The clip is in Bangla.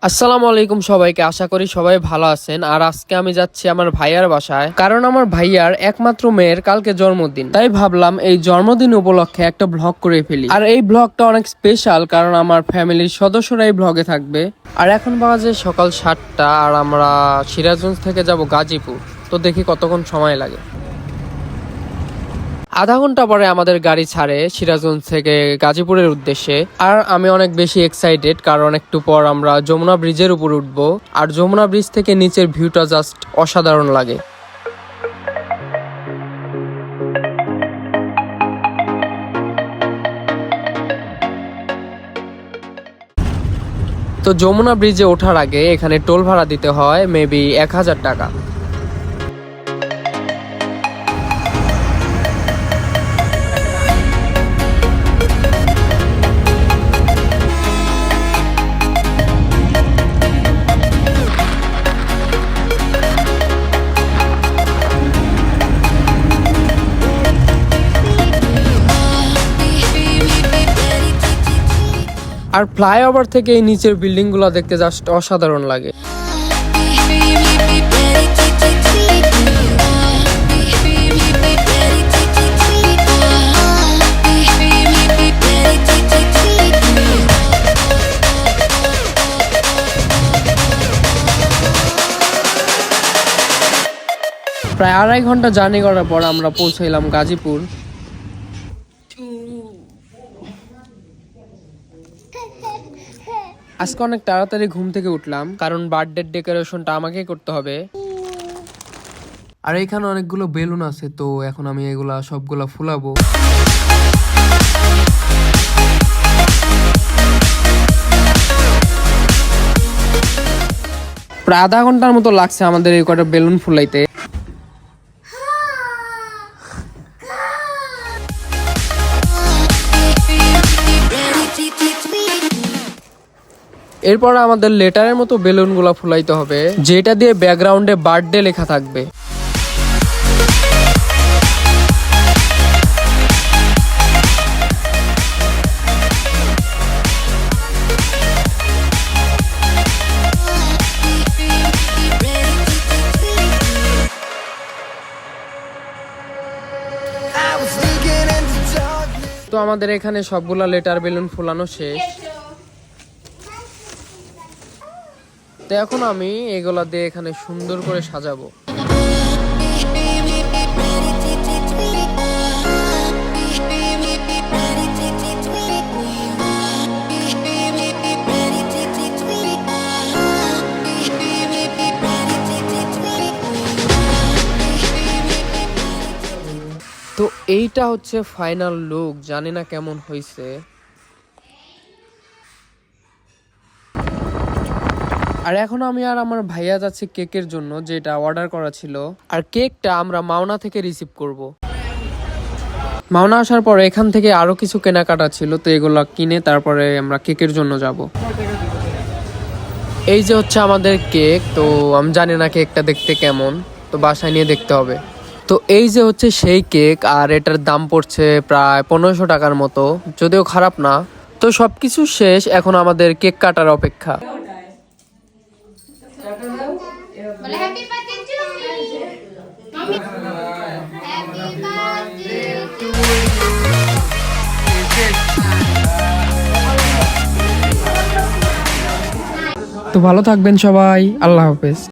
আসসালামু আলাইকুম সবাইকে, আশা করি সবাই ভালো আছেন। আর আজকে আমি যাচ্ছি আমার ভাইয়ার বাসায়, কারণ আমার ভাইয়ার একমাত্র মেয়ের কালকে জন্মদিন। তাই ভাবলাম এই জন্মদিন উপলক্ষে একটা ব্লগ করে ফেলি। আর এই ব্লগটা অনেক স্পেশাল, কারণ আমার ফ্যামিলির সদস্যরা এই ব্লগে থাকবে। আর এখন বাজে সকাল 7টা, আর আমরা সিরাজগঞ্জ থেকে যাব গাজীপুর। তো দেখি কতক্ষণ সময় লাগে। আধা ঘন্টা পরে আমাদের গাড়ি ছাড়ে সিরাজগঞ্জ থেকে গাজীপুরের উদ্দেশ্যে। আর আমি অনেক বেশি এক্সাইটেড, কারণ একটু পর আমরা যমুনা ব্রিজের উপর উঠবো। আর যমুনা ব্রিজ থেকে নিচের ভিউটা জাস্ট অসাধারণ লাগে। তো যমুনা ব্রিজে ওঠার আগে এখানে টোল ভাড়া দিতে হয় মেবি 1000 টাকা। আর ফ্লাইওভার থেকে এই নিচের বিল্ডিং গুলো দেখতে জাস্ট অসাধারণ লাগে। প্রায় 2.5 ঘন্টা জার্নি করার পর আমরা পৌঁছাইলাম গাজীপুর। আজকে অনেক তাড়াতাড়ি ঘুম থেকে উঠলাম, কারণ বার্থডে ডেকোরেশনটা আমাকেই করতে হবে। আর এখানে অনেকগুলো বেলুন আছে, তো এখন আমি এগুলা সবগুলা ফুলাবো। প্রায় আধা ঘন্টার মতো লাগছে আমাদের এই কটা বেলুন ফুলাইতে। এরপর আমাদের লেটারের মতো বেলুনগুলা ফুলাইতে হবে, যেটা দিয়ে ব্যাকগ্রাউন্ডে বার্থডে লেখা থাকবে। তো আমাদের এখানে সবগুলা লেটার বেলুন ফুলানো শেষ। তো এখন আমি এগুলা দিয়ে এখানে সুন্দর করে সাজাবো। তো এইটা হচ্ছে ফাইনাল লুক, জানি না কেমন হয়েছে। আর এখন আমি আর আমার ভাইয়া যাচ্ছি কেকের জন্য, যেটা অর্ডার করা ছিল। আর কেকটা আমরা মাওনা থেকে রিসিভ করব। মাওনা আসার পরে এখান থেকে আরো কিছু কেনাকাটা ছিল, তো এগুলো কিনে তারপরে আমরা কেকের জন্য যাব। এই যে হচ্ছে আমাদের কেক। তো আমি জানি না কেকটা দেখতে কেমন, তো বাসায় নিয়ে দেখতে হবে। তো এই যে হচ্ছে সেই কেক, আর এটার দাম পড়ছে প্রায় 1500 টাকার মতো, যদিও খারাপ না। তো সবকিছু শেষ, এখন আমাদের কেক কাটার অপেক্ষা। তো ভালো থাকবেন সবাই, আল্লাহ হাফেজ।